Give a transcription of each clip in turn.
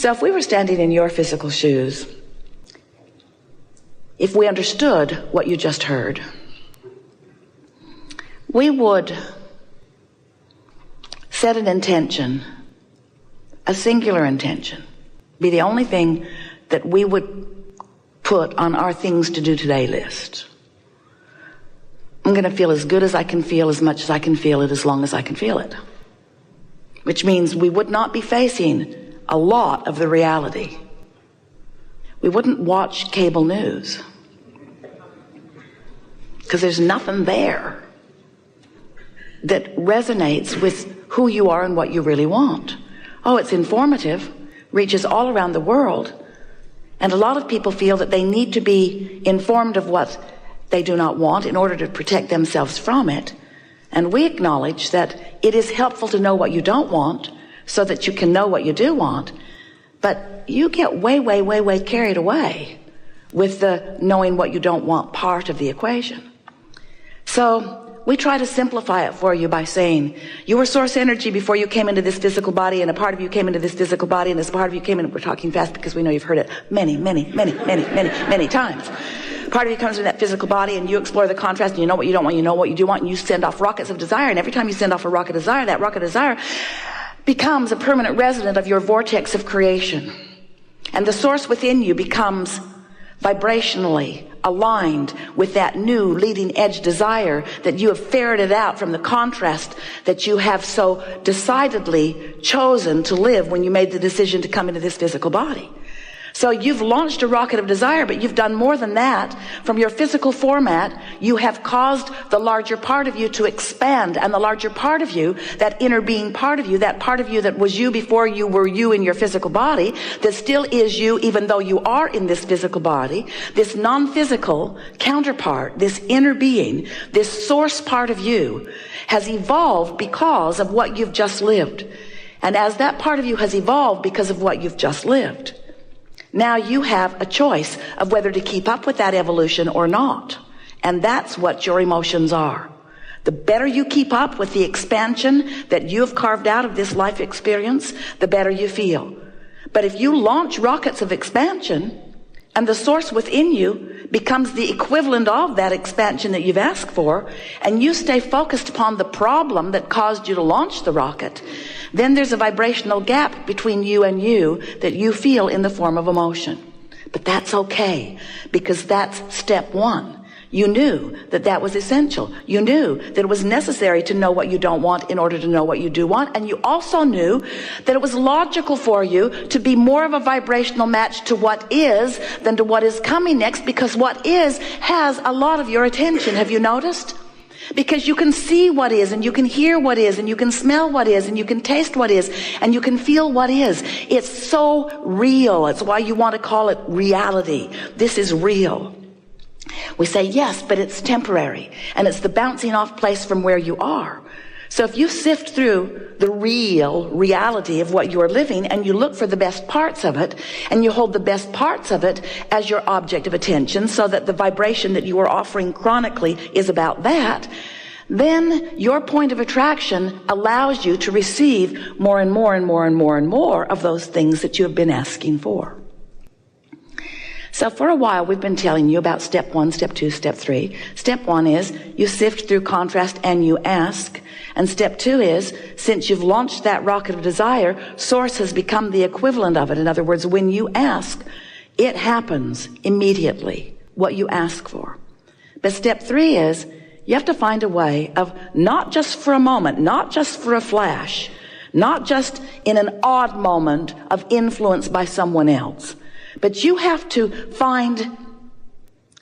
So if we were standing in your physical shoes, if we understood what you just heard, we would set an intention, a singular intention, be the only thing that we would put on our things to do today list. I'm going to feel as good as I can feel, as much as I can feel it, as long as I can feel it. Which means we would not be facing a lot of the reality. We wouldn't watch cable news, because there's nothing there that resonates with who you are and what you really want. Oh, it's informative, reaches all around the world, and a lot of people feel that they need to be informed of what they do not want in order to protect themselves from it. And we acknowledge that it is helpful to know what you don't want so that you can know what you do want. But you get way carried away with the knowing what you don't want part of the equation. So we try to simplify it for you by saying, you were source energy before you came into this physical body, and a part of you came into this physical body, and this part of you came in. We're talking fast because we know you've heard it many times. Part of you comes in that physical body, and you explore the contrast, and you know what you don't want, you know what you do want, and you send off rockets of desire. And every time you send off a rocket of desire, that rocket of desire becomes a permanent resident of your vortex of creation. And the source within you becomes vibrationally aligned with that new leading edge desire that you have ferreted out from the contrast that you have so decidedly chosen to live when you made the decision to come into this physical body. So you've launched a rocket of desire, but you've done more than that. From your physical format, you have caused the larger part of you to expand, and the larger part of you, that inner being part of you, that part of you that was you before you were you in your physical body, that still is you even though you are in this physical body, this non-physical counterpart, this inner being, this source part of you has evolved because of what you've just lived. And as that part of you has evolved because of what you've just lived, now you have a choice of whether to keep up with that evolution or not. And that's what your emotions are. The better you keep up with the expansion that you have carved out of this life experience, the better you feel. But if you launch rockets of expansion, and the source within you becomes the equivalent of that expansion that you've asked for, and you stay focused upon the problem that caused you to launch the rocket, then there's a vibrational gap between you and you that you feel in the form of emotion. But that's okay, because that's step one. You knew that that was essential. You knew that it was necessary to know what you don't want in order to know what you do want. And you also knew that it was logical for you to be more of a vibrational match to what is than to what is coming next, because what is has a lot of your attention. Have you noticed? Because you can see what is, and you can hear what is, and you can smell what is, and you can taste what is, and you can feel what is. It's so real. It's why you want to call it reality. This is real. We say, yes, but it's temporary, and it's the bouncing off place from where you are. So if you sift through the real reality of what you're living, and you look for the best parts of it, and you hold the best parts of it as your object of attention, so that the vibration that you are offering chronically is about that, then your point of attraction allows you to receive more and more and more and more and more of those things that you have been asking for. So for a while, we've been telling you about step 1, step 2, step 3. Step 1 is you sift through contrast and you ask. And step 2 is, since you've launched that rocket of desire, source has become the equivalent of it. In other words, when you ask, it happens immediately, what you ask for. But step 3 is, you have to find a way of not just for a moment, not just for a flash, not just in an odd moment of influence by someone else, but you have to find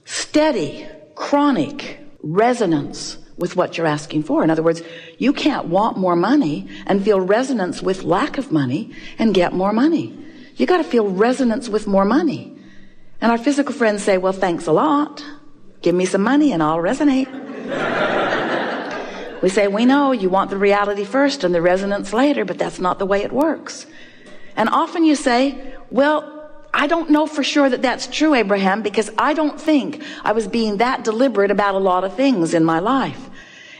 steady, chronic resonance with what you're asking for. In other words, you can't want more money and feel resonance with lack of money and get more money. You got to feel resonance with more money. And our physical friends say, well, thanks a lot. Give me some money and I'll resonate. We say, we know you want the reality first and the resonance later, but that's not the way it works. And often you say, well, I don't know for sure that that's true, Abraham, because I don't think I was being that deliberate about a lot of things in my life.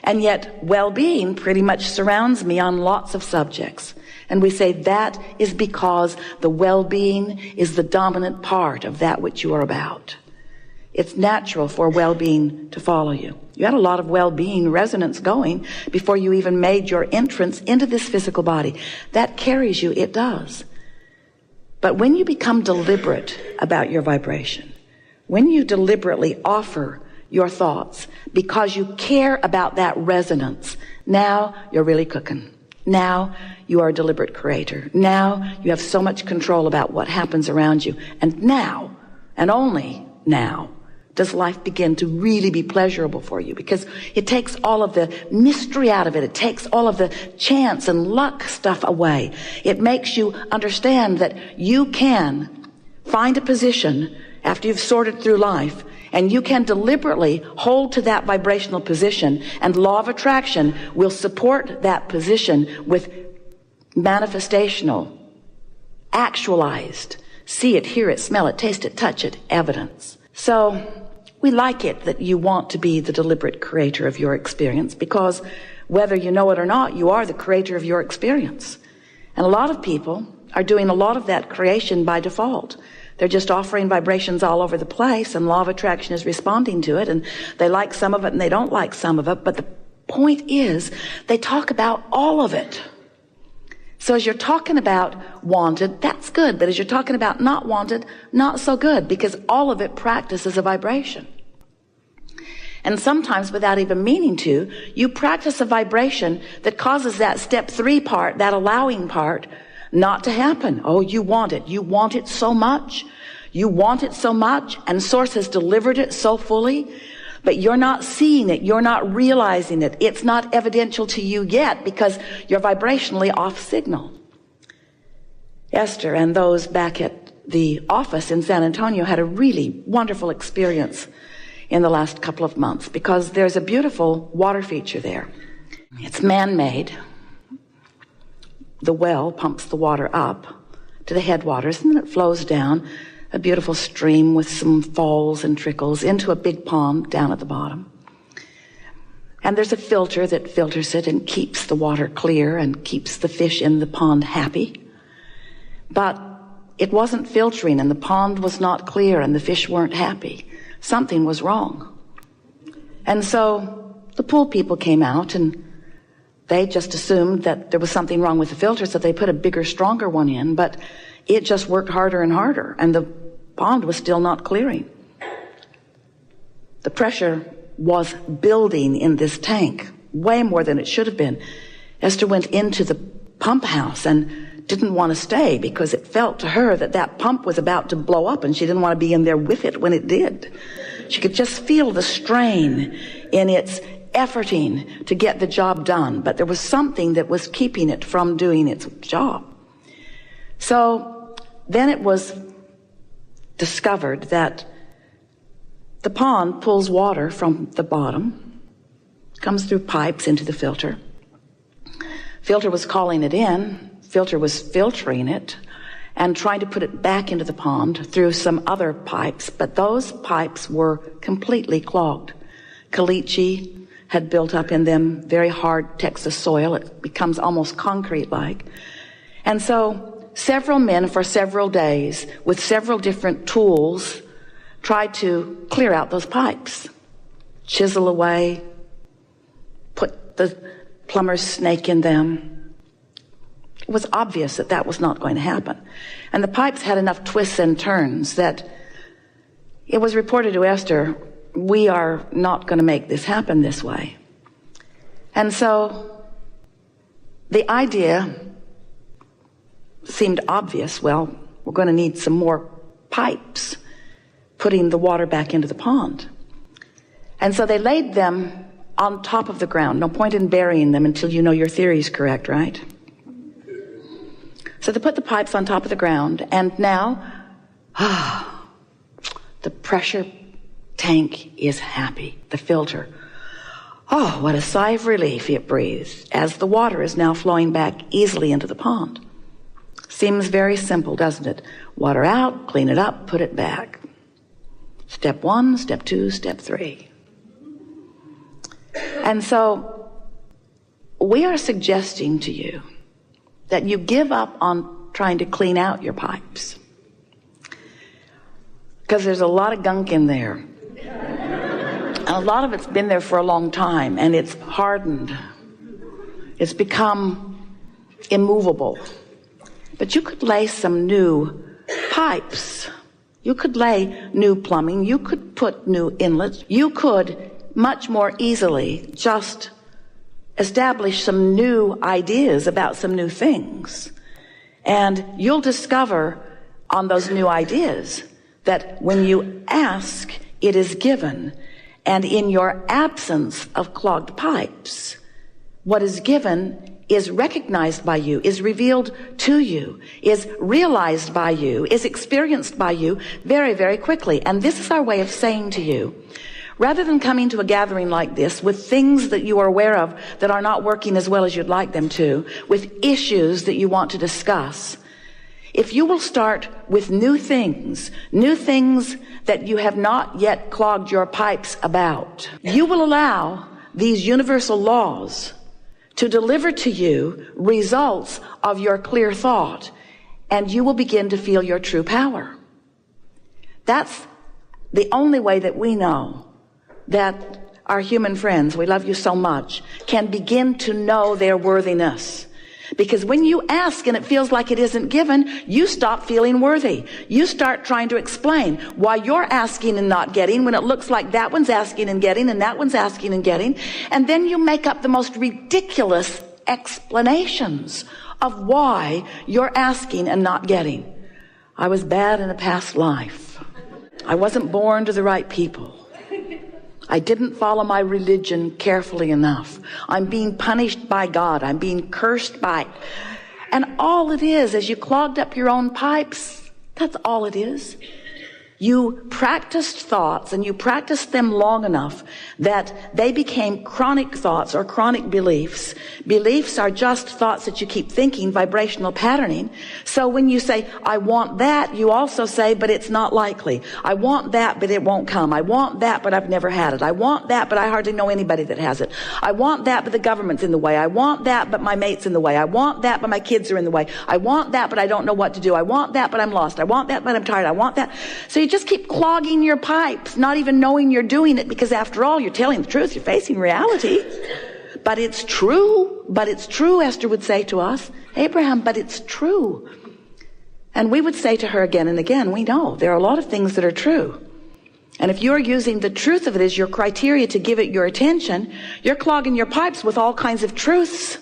And yet well-being pretty much surrounds me on lots of subjects. And we say that is because the well-being is the dominant part of that which you are about. It's natural for well-being to follow you. You had a lot of well-being resonance going before you even made your entrance into this physical body. That carries you, it does. But when you become deliberate about your vibration, when you deliberately offer your thoughts because you care about that resonance, now you're really cooking. Now you are a deliberate creator. Now you have so much control about what happens around you. And now, and only now, does life begin to really be pleasurable for you, because it takes all of the mystery out of it. It takes all of the chance and luck stuff away. It makes you understand that you can find a position after you've sorted through life, and you can deliberately hold to that vibrational position, and law of attraction will support that position with manifestational, actualized, see it, hear it, smell it, taste it, touch it, evidence. So we like it that you want to be the deliberate creator of your experience, because whether you know it or not, you are the creator of your experience. And a lot of people are doing a lot of that creation by default. They're just offering vibrations all over the place, and law of attraction is responding to it, and they like some of it and they don't like some of it. But the point is, they talk about all of it. So as you're talking about wanted, that's good. But as you're talking about not wanted, not so good, because all of it practices a vibration. And sometimes, without even meaning to, you practice a vibration that causes that step 3 part, that allowing part, not to happen. Oh, you want it. You want it so much. You want it so much, and Source has delivered it so fully. But you're not seeing it. You're not realizing it. It's not evidential to you yet because you're vibrationally off signal. Esther and those back at the office in San Antonio had a really wonderful experience in the last couple of months, because there's a beautiful water feature there. It's man-made. The well pumps the water up to the headwaters, and then it flows down a beautiful stream with some falls and trickles into a big pond down at the bottom. And there's a filter that filters it and keeps the water clear and keeps the fish in the pond happy. But it wasn't filtering, and the pond was not clear, and the fish weren't happy. Something was wrong. And so the pool people came out, and they just assumed that there was something wrong with the filter, so they put a bigger, stronger one in, but it just worked harder and harder, and the pond was still not clearing. The pressure was building in this tank, way more than it should have been. Esther went into the pump house and didn't want to stay because it felt to her that that pump was about to blow up, and she didn't want to be in there with it when it did. She could just feel the strain in its efforting to get the job done, but there was something that was keeping it from doing its job. So then it was discovered that the pond pulls water from the bottom, comes through pipes into the filter. Filter was calling it in, filter was filtering it and trying to put it back into the pond through some other pipes, but those pipes were completely clogged. Caliche had built up in them, very hard Texas soil. It becomes almost concrete-like. And so several men for several days with several different tools tried to clear out those pipes, chisel away, put the plumber's snake in them. It was obvious that that was not going to happen. And the pipes had enough twists and turns that it was reported to Esther, we are not going to make this happen this way. And so the idea seemed obvious. Well, we're going to need some more pipes putting the water back into the pond. And so they laid them on top of the ground. No point in burying them until you know your theory is correct, right? So they put the pipes on top of the ground, and now the pressure tank is happy. The filter. Oh, what a sigh of relief it breathes as the water is now flowing back easily into the pond. Seems very simple, doesn't it? Water out, clean it up, put it back. Step 1, step 2, step 3. And so we are suggesting to you that you give up on trying to clean out your pipes. Because there's a lot of gunk in there. And a lot of it's been there for a long time, and it's hardened. It's become immovable. But you could lay some new pipes. You could lay new plumbing. You could put new inlets. You could much more easily just establish some new ideas about some new things. And you'll discover on those new ideas that when you ask, it is given. And in your absence of clogged pipes, what is given is recognized by you, is revealed to you, is realized by you, is experienced by you very, very quickly. And this is our way of saying to you, rather than coming to a gathering like this with things that you are aware of that are not working as well as you'd like them to, with issues that you want to discuss, if you will start with new things that you have not yet clogged your pipes about, you will allow these universal laws to deliver to you results of your clear thought, and you will begin to feel your true power. That's the only way that we know that our human friends, we love you so much, can begin to know their worthiness. Because when you ask and it feels like it isn't given, you stop feeling worthy. You start trying to explain why you're asking and not getting when it looks like that one's asking and getting and that one's asking and getting. And then you make up the most ridiculous explanations of why you're asking and not getting. I was bad in a past life. I wasn't born to the right people. I didn't follow my religion carefully enough. I'm being punished by God. I'm being cursed by. And all it is you clogged up your own pipes. That's all it is. You practiced thoughts, and you practiced them long enough that they became chronic thoughts or chronic beliefs. Beliefs are just thoughts that you keep thinking, vibrational patterning. So when you say, I want that, you also say, but it's not likely. I want that, but it won't come. I want that, but I've never had it. I want that, but I hardly know anybody that has it. I want that, but the government's in the way. I want that, but my mate's in the way. I want that, but my kids are in the way. I want that, but I don't know what to do. I want that, but I'm lost. I want that, but I'm tired. I want that. So you just keep clogging your pipes, not even knowing you're doing it, because after all, you're telling the truth. You're facing reality. But it's true. But it's true, Esther would say to us. Abraham, but it's true. And we would say to her again and again, we know there are a lot of things that are true. And if you're using the truth of it as your criteria to give it your attention, you're clogging your pipes with all kinds of truths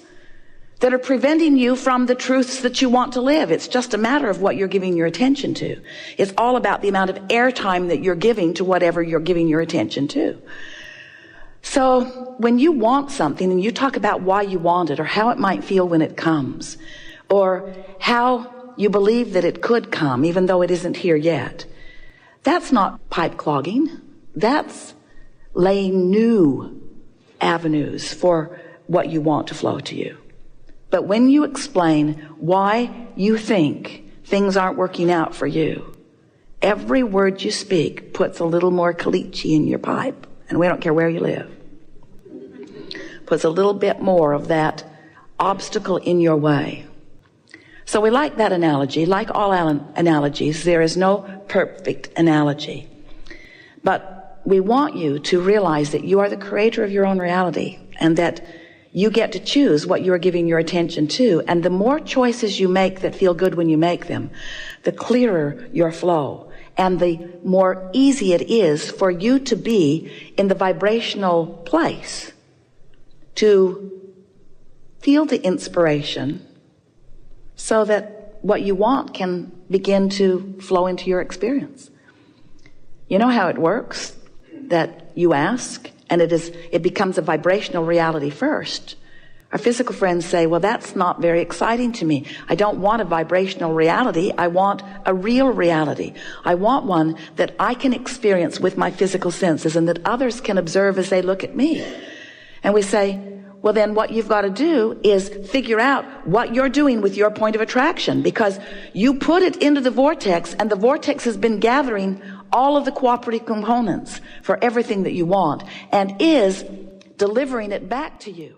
that are preventing you from the truths that you want to live. It's just a matter of what you're giving your attention to. It's all about the amount of airtime that you're giving to whatever you're giving your attention to. So when you want something and you talk about why you want it, or how it might feel when it comes, or how you believe that it could come even though it isn't here yet, that's not pipe clogging. That's laying new avenues for what you want to flow to you. But when you explain why you think things aren't working out for you, every word you speak puts a little more caliche in your pipe. And we don't care where you live. Puts a little bit more of that obstacle in your way. So we like that analogy. Like all analogies, there is no perfect analogy. But we want you to realize that you are the creator of your own reality, and that you get to choose what you're giving your attention to. And the more choices you make that feel good when you make them, the clearer your flow, and the more easy it is for you to be in the vibrational place to feel the inspiration so that what you want can begin to flow into your experience. You know how it works, that you ask, and it becomes a vibrational reality first. Our physical friends say, well, that's not very exciting to me. I don't want a vibrational reality. I want a real reality. I want one that I can experience with my physical senses and that others can observe as they look at me. And we say, well, then what you've got to do is figure out what you're doing with your point of attraction, because you put it into the vortex, and the vortex has been gathering all of the cooperative components for everything that you want and is delivering it back to you.